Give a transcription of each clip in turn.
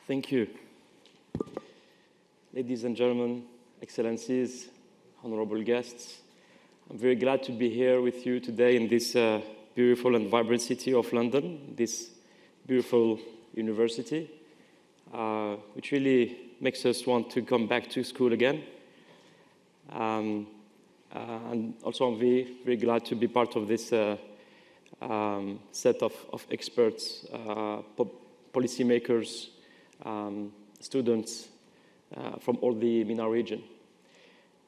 Thank you. Ladies and gentlemen, excellencies, honorable guests, I'm very glad to be here with you today in this beautiful and vibrant city of London, this beautiful university, which really makes us want to come back to school again. And also I'm very, very glad to be part of this set of experts, policymakers, students from all the MENA region.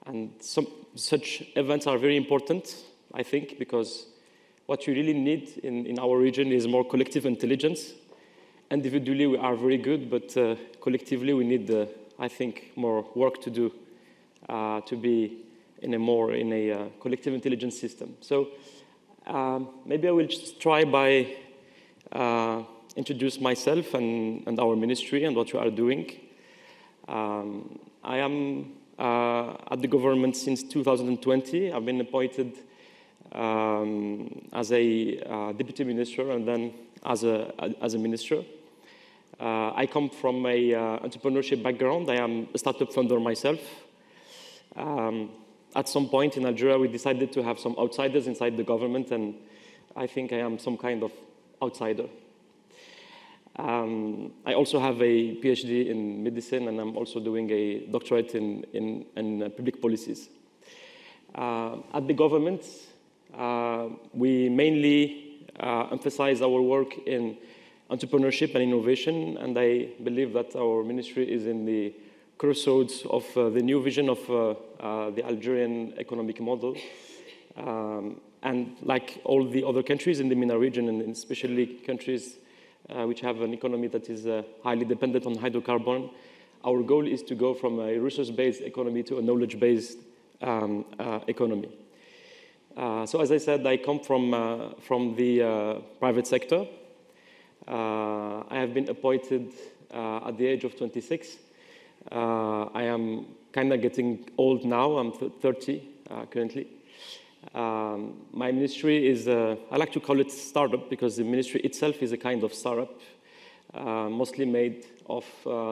And such events are very important, I think, because what you really need in our region is more collective intelligence. Individually, we are very good, but collectively, we need, I think, more work to do to be in a collective intelligence system. So maybe I will just try by introduce myself and our ministry and what we are doing. I am at the government since 2020. I've been appointed as a deputy minister and then as a minister. I come from a entrepreneurship background. I am a startup founder myself. At some point in Algeria, we decided to have some outsiders inside the government, and I think I am some kind of outsider. I also have a PhD in medicine, and I'm also doing a doctorate in public policies. At the government, we mainly emphasize our work in entrepreneurship and innovation, and I believe that our ministry is in the crossroads of the new vision of the Algerian economic model. And like all the other countries in the MENA region, and especially countries which have an economy that is highly dependent on hydrocarbon, our goal is to go from a resource-based economy to a knowledge-based economy. So as I said, I come from the private sector. I have been appointed at the age of 26. I am kind of getting old now. I'm 30 currently. My ministry is, I like to call it startup because the ministry itself is a kind of startup, mostly made of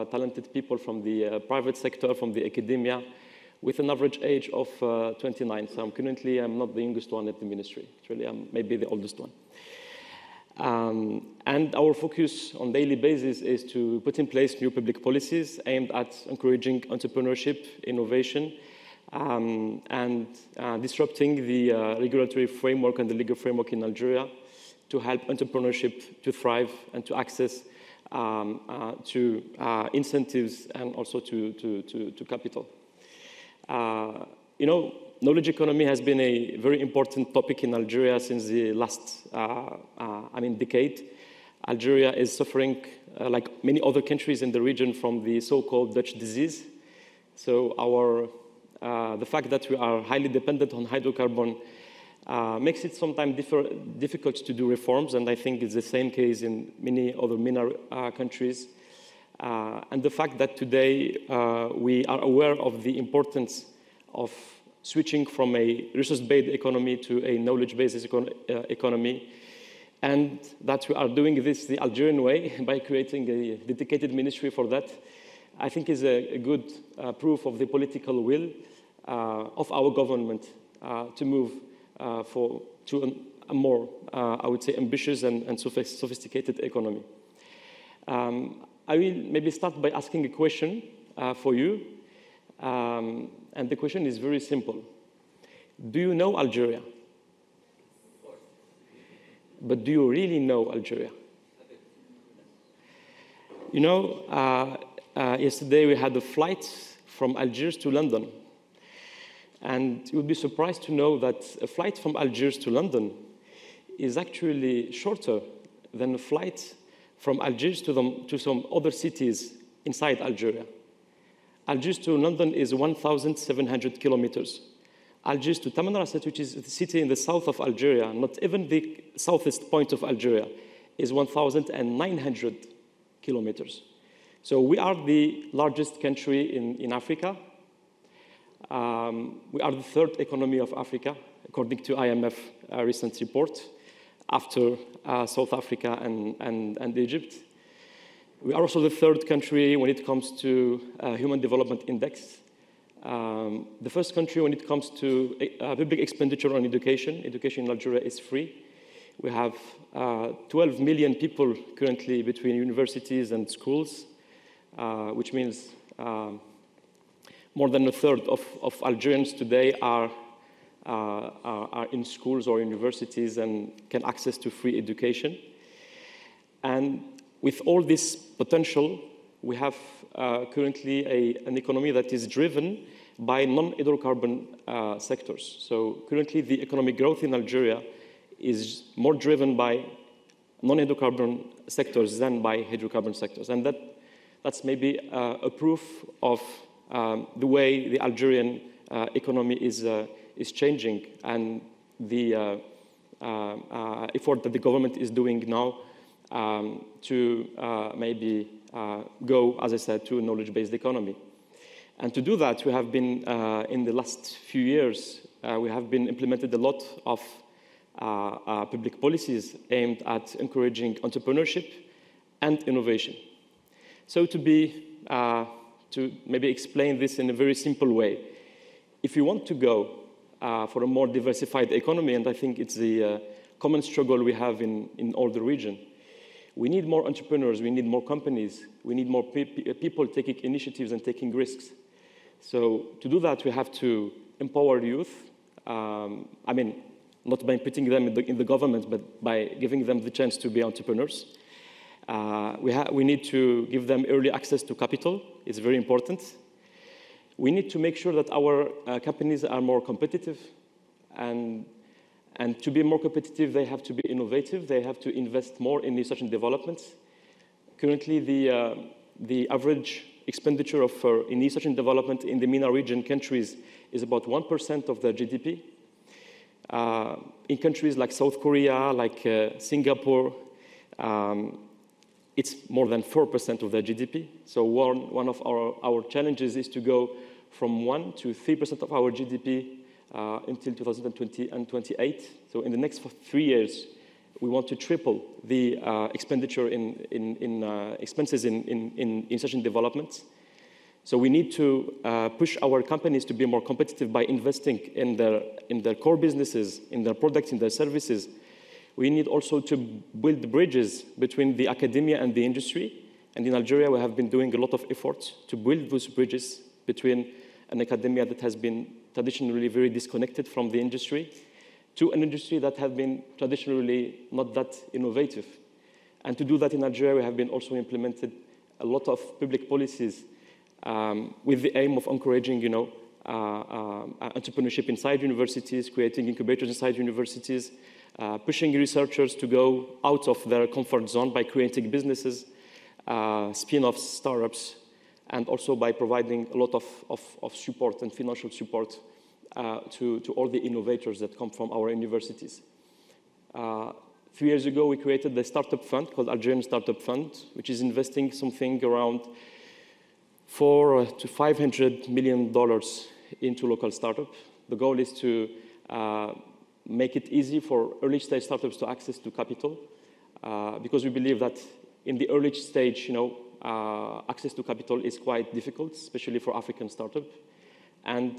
talented people from the private sector, from the academia, with an average age of 29. So I'm not the youngest one at the ministry. Actually, I'm maybe the oldest one. And our focus on a daily basis is to put in place new public policies aimed at encouraging entrepreneurship, innovation, and disrupting the regulatory framework and the legal framework in Algeria to help entrepreneurship to thrive and to access to incentives and also to capital. You know, knowledge economy has been a very important topic in Algeria since the last, decade. Algeria is suffering, like many other countries in the region, from the so-called Dutch disease. So the fact that we are highly dependent on hydrocarbon makes it sometimes difficult to do reforms, and I think it's the same case in many other MENA countries. And the fact that today we are aware of the importance of switching from a resource-based economy to a knowledge-based economy, and that we are doing this the Algerian way by creating a dedicated ministry for that, I think is a good proof of the political will of our government to move to a more, I would say, ambitious and sophisticated economy. I will maybe start by asking a question for you. And the question is very simple. Do you know Algeria? But do you really know Algeria? You know, yesterday we had a flight from Algiers to London. And you would be surprised to know that a flight from Algiers to London is actually shorter than a flight from Algiers to some other cities inside Algeria. Algiers to London is 1,700 kilometers. Algiers to Tamanrasset, which is a city in the south of Algeria, not even the southest point of Algeria, is 1,900 kilometers. So we are the largest country in Africa. We are the third economy of Africa, according to IMF recent report, after South Africa and Egypt. We are also the third country when it comes to Human Development Index. The first country when it comes to public expenditure on education. Education in Algeria is free. We have 12 million people currently between universities and schools, which means more than a third of Algerians today are in schools or universities and can access to free education. And with all this potential, we have currently an economy that is driven by non-hydrocarbon sectors. So currently, the economic growth in Algeria is more driven by non-hydrocarbon sectors than by hydrocarbon sectors. And that's maybe a proof of the way the Algerian economy is changing and the effort that the government is doing now to maybe go, as I said, to a knowledge-based economy. And to do that, we have been, in the last few years, we have been implemented a lot of public policies aimed at encouraging entrepreneurship and innovation. So to maybe explain this in a very simple way, if you want to go for a more diversified economy, and I think it's the common struggle we have in all the region, we need more entrepreneurs, we need more companies, we need more people taking initiatives and taking risks. So to do that, we have to empower youth. I mean, not by putting them in the government, but by giving them the chance to be entrepreneurs. We need to give them early access to capital. It's very important. We need to make sure that our companies are more competitive. And to be more competitive, they have to be innovative. They have to invest more in research and development. Currently, the average expenditure in research and development in the MENA region countries is about 1% of their GDP. In countries like South Korea, like Singapore, it's more than 4% of their GDP. So one of our challenges is to go from 1 to 3% of our GDP until 2020 and 28. So in the next 3 years, we want to triple the expenditure in expenses in research and development. So we need to push our companies to be more competitive by investing in their core businesses, in their products, in their services. We need also to build bridges between the academia and the industry. And in Algeria, we have been doing a lot of efforts to build those bridges between an academia that has been traditionally very disconnected from the industry to an industry that has been traditionally not that innovative. And to do that in Algeria, we have been also implemented a lot of public policies with the aim of encouraging, entrepreneurship inside universities, creating incubators inside universities, pushing researchers to go out of their comfort zone by creating businesses, spin-offs, startups, and also by providing a lot of support and financial support to all the innovators that come from our universities. 3 years ago, we created the startup fund called Algerian Startup Fund, which is investing something around $400 to $500 million into local startups. The goal is to make it easy for early-stage startups to access to capital, because we believe that in the early stage, access to capital is quite difficult, especially for African startups. And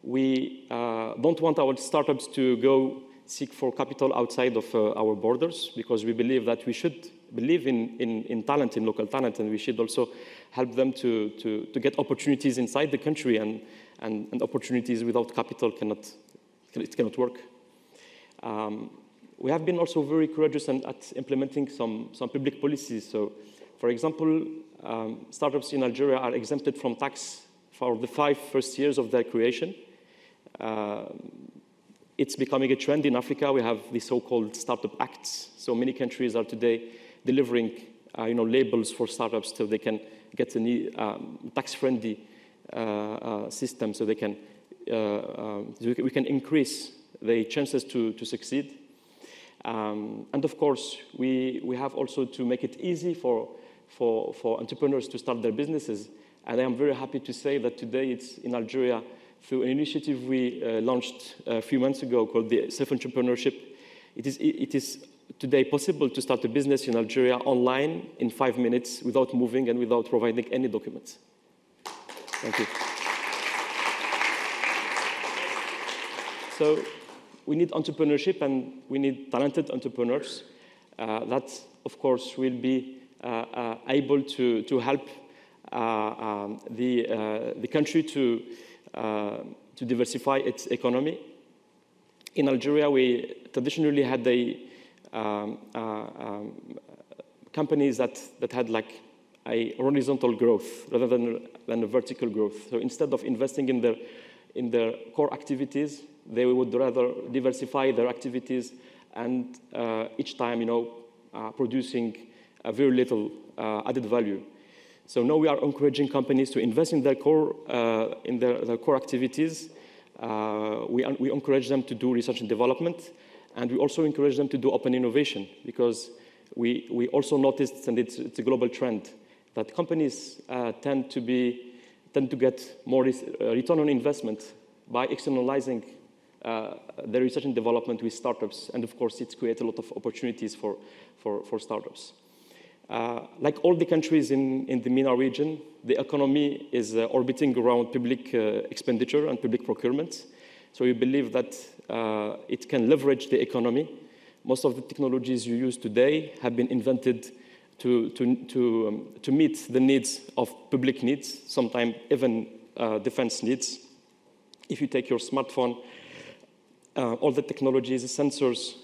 we don't want our startups to go seek for capital outside of our borders, because we believe that we should believe in talent, in local talent, and we should also help them to get opportunities inside the country, and opportunities without capital cannot work. We have been also very courageous at implementing some public policies. So, for example, startups in Algeria are exempted from tax for the 5 first years of their creation. It's becoming a trend in Africa. We have the so-called startup acts. So many countries are today delivering, labels for startups so they can get a tax-friendly system, so they can we can increase the chances to succeed. And of course, we have also to make it easy for entrepreneurs to start their businesses. And I am very happy to say that today, it's in Algeria, through an initiative we launched a few months ago called the Self-Entrepreneurship. It is today possible to start a business in Algeria online in 5 minutes without moving and without providing any documents. Thank you. So we need entrepreneurship and we need talented entrepreneurs that, of course, will be able to help the country to diversify its economy. In Algeria, we traditionally had companies that had like a horizontal growth rather than a vertical growth. So instead of investing in their core activities, they would rather diversify their activities and each time, producing very little added value. So now we are encouraging companies to invest in their core activities. We encourage them to do research and development, and we also encourage them to do open innovation, because we also noticed, and it's a global trend, that companies tend to get more return on investment by externalizing their research and development with startups, and of course it creates a lot of opportunities for startups. Like all the countries in the MENA region, the economy is orbiting around public expenditure and public procurement. So we believe that it can leverage the economy. Most of the technologies you use today have been invented to meet the needs of public needs, sometimes even defense needs. If you take your smartphone, all the technologies, the sensors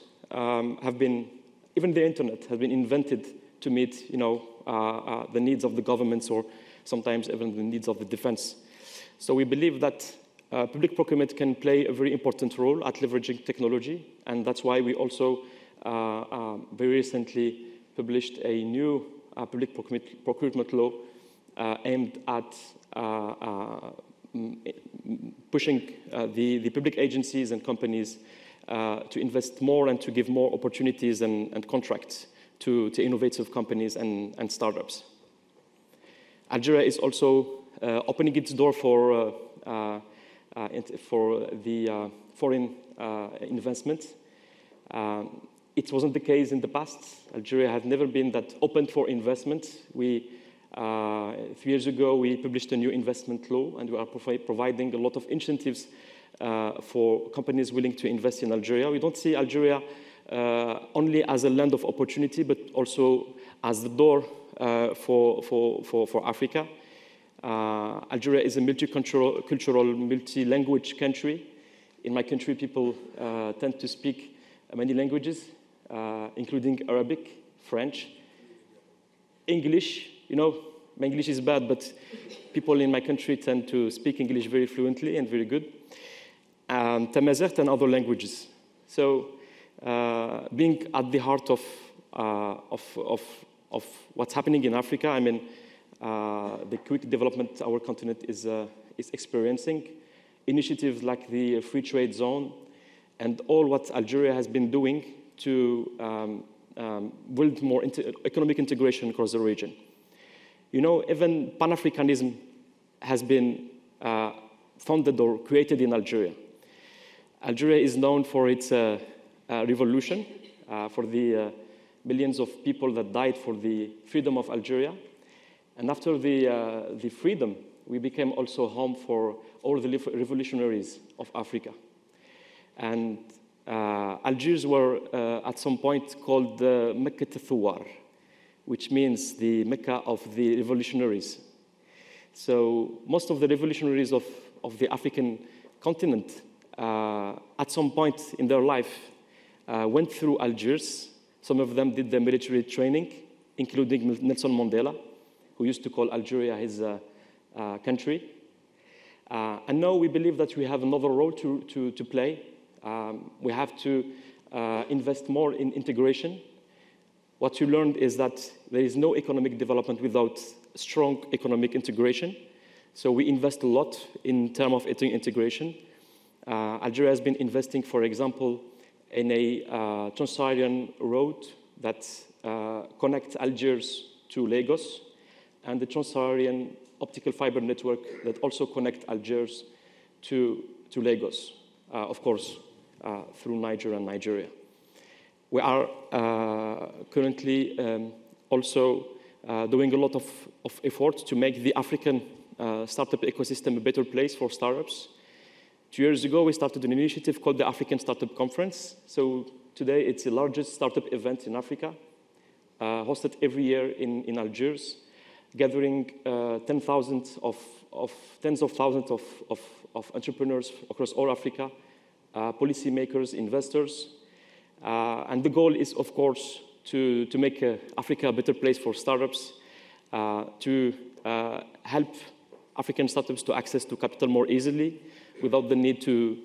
even the internet has been invented to meet, the needs of the governments or sometimes even the needs of the defense. So we believe that public procurement can play a very important role at leveraging technology, and that's why we also very recently published a new public procurement law aimed at pushing the public agencies and companies to invest more and to give more opportunities and contracts to innovative companies and startups. Algeria is also opening its door for the foreign investment. It wasn't the case in the past. Algeria had never been that open for investment. 3 years ago, we published a new investment law, and we are providing a lot of incentives for companies willing to invest in Algeria. We don't see Algeria only as a land of opportunity, but also as the door for Africa. Algeria is a multicultural, multi-language country. In my country, people tend to speak many languages, including Arabic, French, English. My English is bad, but people in my country tend to speak English very fluently and very good. Tamazight and other languages. So being at the heart of what's happening in Africa, the quick development our continent is experiencing, initiatives like the free trade zone, and all what Algeria has been doing to build more economic integration across the region. Even Pan-Africanism has been founded or created in Algeria. Algeria is known for its revolution, for the millions of people that died for the freedom of Algeria. And after the freedom, we became also home for all the revolutionaries of Africa. And Algiers were at some point called the Mecca al-Thawar, which means the Mecca of the revolutionaries. So most of the revolutionaries of the African continent, at some point in their life, went through Algiers. Some of them did the military training, including Nelson Mandela, who used to call Algeria his country. And now we believe that we have another role to play. We have to invest more in integration. What you learned is that there is no economic development without strong economic integration. So we invest a lot in terms of integration. Algeria has been investing, for example, in a Trans-Saharan road that connects Algiers to Lagos, and the Trans-Saharan optical fiber network that also connects Algiers to Lagos, of course, through Niger and Nigeria. We are currently also doing a lot of effort to make the African startup ecosystem a better place for startups. 2 years ago, we started an initiative called the African Startup Conference. So today, it's the largest startup event in Africa, hosted every year in Algiers, gathering tens of thousands of entrepreneurs across all Africa, policymakers, investors. And the goal is, of course, to make Africa a better place for startups, to help African startups to access to capital more easily without the need to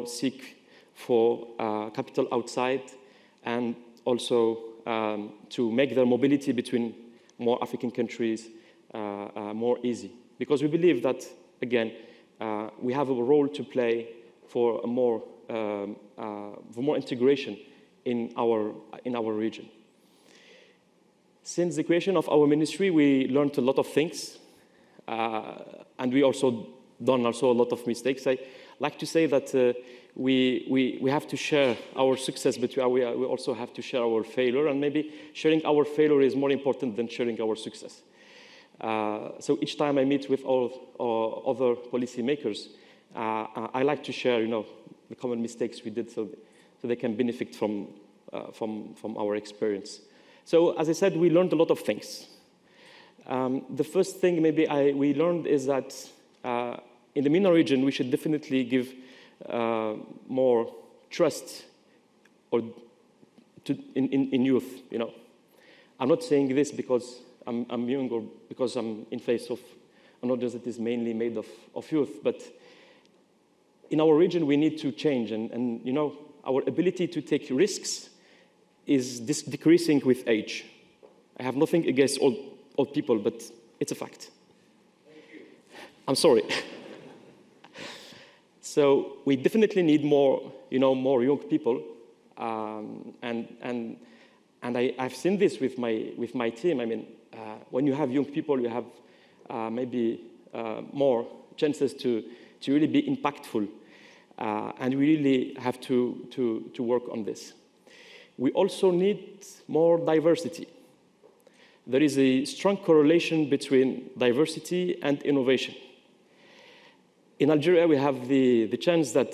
seek for capital outside, and also to make their mobility between more African countries more easy. Because we believe that, again, we have a role to play for more integration in our region. Since the creation of our ministry, we learned a lot of things, and we also done a lot of mistakes. I like to say that we have to share our success, but we also have to share our failure, and maybe sharing our failure is more important than sharing our success. So each time I meet with all other policymakers, I like to share, the common mistakes we did, so they can benefit from our experience. So as I said, we learned a lot of things. The first thing maybe we learned is that in the MENA region, we should definitely give more trust in youth. I'm not saying this because I'm young or because I'm in face of an audience that is mainly made of youth, but in our region, we need to change, and our ability to take risks is decreasing with age. I have nothing against old people, but it's a fact. Thank you. I'm sorry. So we definitely need more young people, and I've seen this with my team. I mean, when you have young people, you have maybe more chances to really be impactful, and we really have to work on this. We also need more diversity. There is a strong correlation between diversity and innovation. In Algeria, we have the chance that,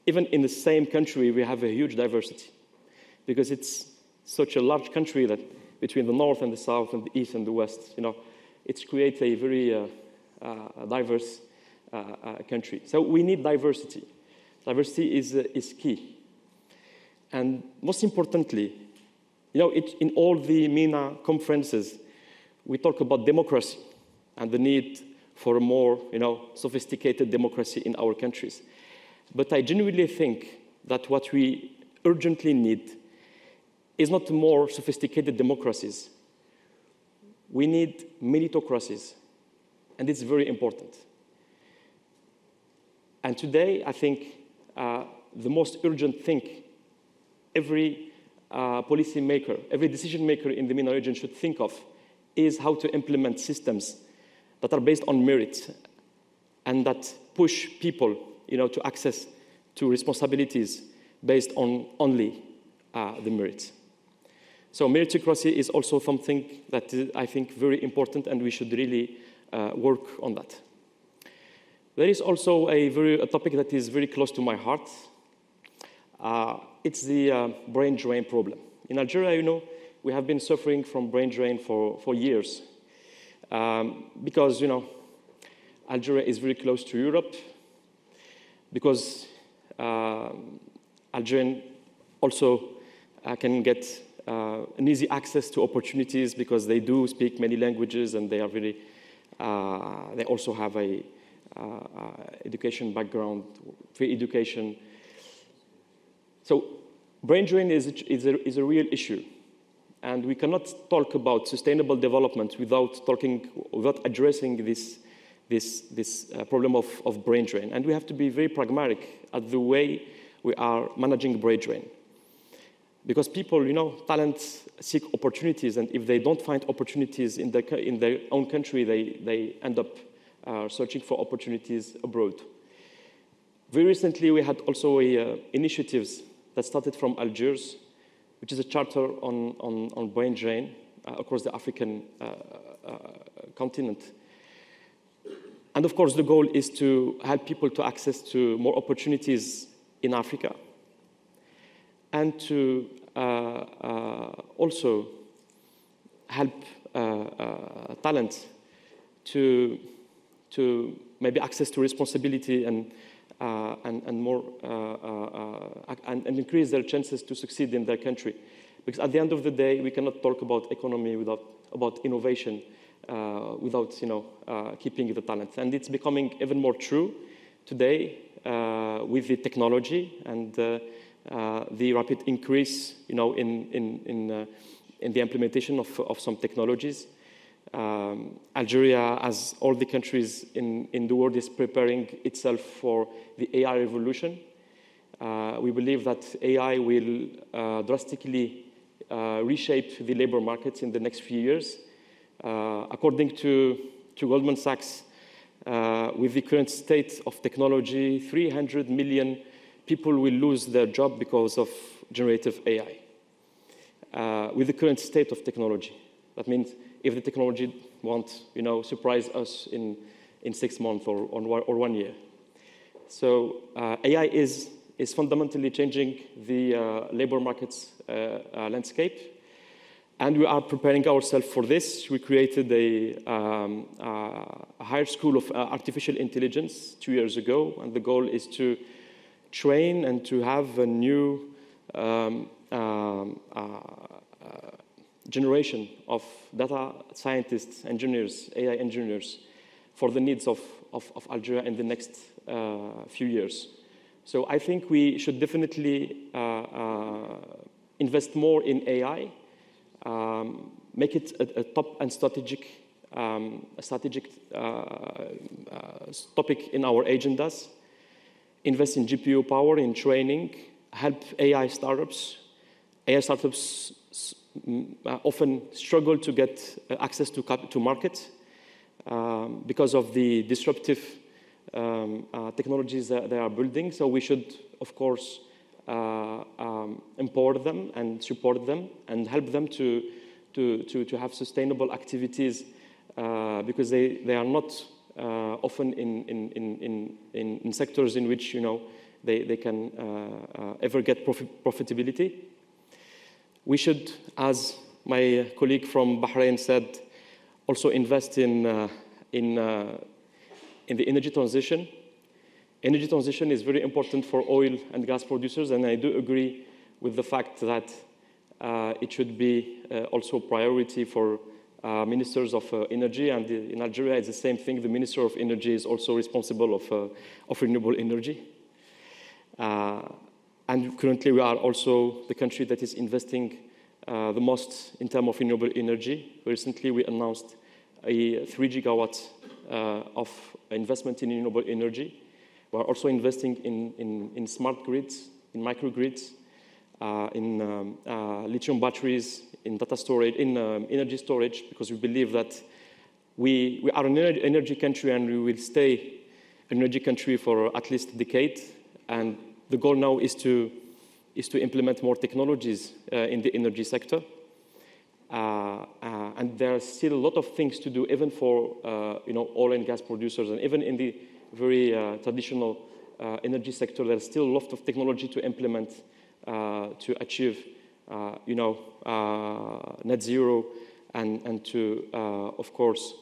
even in the same country, we have a huge diversity, because it's such a large country that between the north and the south and the east and the west, it creates a very diverse country. So we need diversity. Diversity is key. And most importantly, in all the MENA conferences, we talk about democracy and the need for a more, sophisticated democracy in our countries. But I genuinely think that what we urgently need is not more sophisticated democracies. We need meritocracies, and it's very important. And today, I think the most urgent thing every policy maker, every decision maker in the MENA region should think of is how to implement systems that are based on merit and that push people, to access to responsibilities based on only the merits. So meritocracy is also something that is, I think, very important, and we should really work on that. There is also a topic that is very close to my heart. It's the brain drain problem. In Algeria, we have been suffering from brain drain for years because, Algeria is very close to Europe, because Algerians also can get an easy access to opportunities because they do speak many languages, and they are very, they also have a education background, free education. So brain drain is a real issue, and we cannot talk about sustainable development without addressing this problem of brain drain. And we have to be very pragmatic at the way we are managing brain drain, because people, talents seek opportunities, and if they don't find opportunities in their own country, they end up searching for opportunities abroad. Very recently, we had also initiatives that started from Algiers, which is a charter on brain drain across the African continent. And of course, the goal is to help people to access to more opportunities in Africa, and to also help talent to maybe access to responsibility and more and increase their chances to succeed in their country. Because at the end of the day, we cannot talk about economy about innovation without keeping the talent. And it's becoming even more true today with the technology and the rapid increase in the implementation of some technologies. Algeria, as all the countries in the world, is preparing itself for the AI revolution. We believe that AI will drastically reshape the labor markets in the next few years. According to Goldman Sachs, with the current state of technology, 300 million people will lose their job because of generative AI. With the current state of technology. That means if the technology won't, surprise us in 6 months or 1 year. So AI is fundamentally changing the labor markets landscape, and we are preparing ourselves for this. We created a higher school of artificial intelligence 2 years ago, and the goal is to train and to have a new generation of data scientists, engineers, AI engineers, for the needs of Algeria in the next few years. So I think we should definitely invest more in AI, make it a top and strategic topic in our agendas, invest in GPU power, in training, help AI startups. AI startups often struggle to get access to market because of the disruptive technologies that they are building. So we should, of course, empower them and support them and help them to have sustainable activities because they are not often in sectors in which they can ever get profitability. We should, as my colleague from Bahrain said, also invest in the energy transition. Energy transition is very important for oil and gas producers, and I do agree with the fact that it should be also a priority for ministers of energy, and in Algeria it's the same thing. The Minister of Energy is also responsible of renewable energy. And currently we are also the country that is investing the most in terms of renewable energy. Recently we announced a 3 gigawatts of investment in renewable energy. We are also investing in smart grids, in microgrids, in lithium batteries, in data storage, in energy storage, because we believe that we are an energy country and we will stay an energy country for at least a decade. And the goal now is to implement more technologies in the energy sector. And there are still a lot of things to do, even for oil and gas producers, and even in the very traditional energy sector, there's still a lot of technology to implement to achieve, net zero, and to, of course,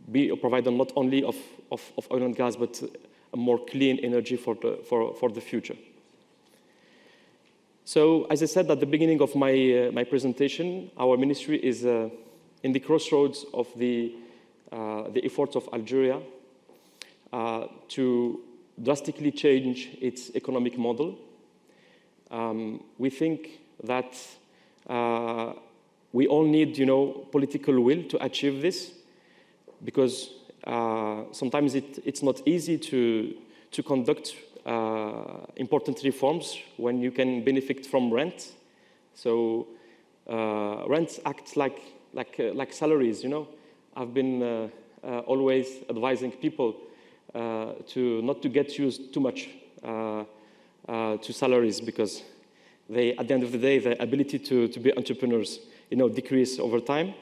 be a provider not only of oil and gas, but a more clean energy for the future. So, as I said at the beginning of my presentation, our ministry is in the crossroads of the efforts of Algeria to drastically change its economic model. We think that we all need, political will to achieve this, because sometimes it's not easy to conduct important reforms when you can benefit from rent. So rents act like salaries. I've been always advising people not to get used too much to salaries, because they, at the end of the day, the ability to be entrepreneurs, decrease over time.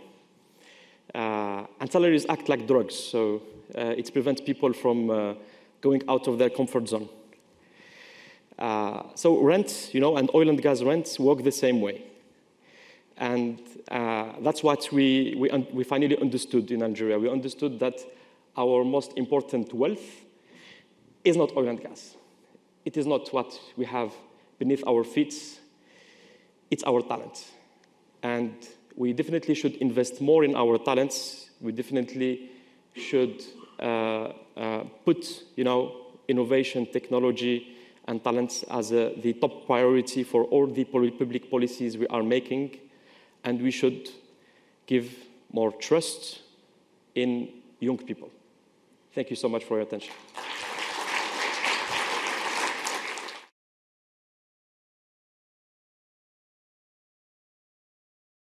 And salaries act like drugs, so it prevents people from going out of their comfort zone. So rent, and oil and gas rents work the same way. And that's what we finally understood in Algeria. We understood that our most important wealth is not oil and gas. It is not what we have beneath our feet. It's our talent. And we definitely should invest more in our talents. We definitely should put, innovation, technology, and talents as the top priority for all the public policies we are making. And we should give more trust in young people. Thank you so much for your attention.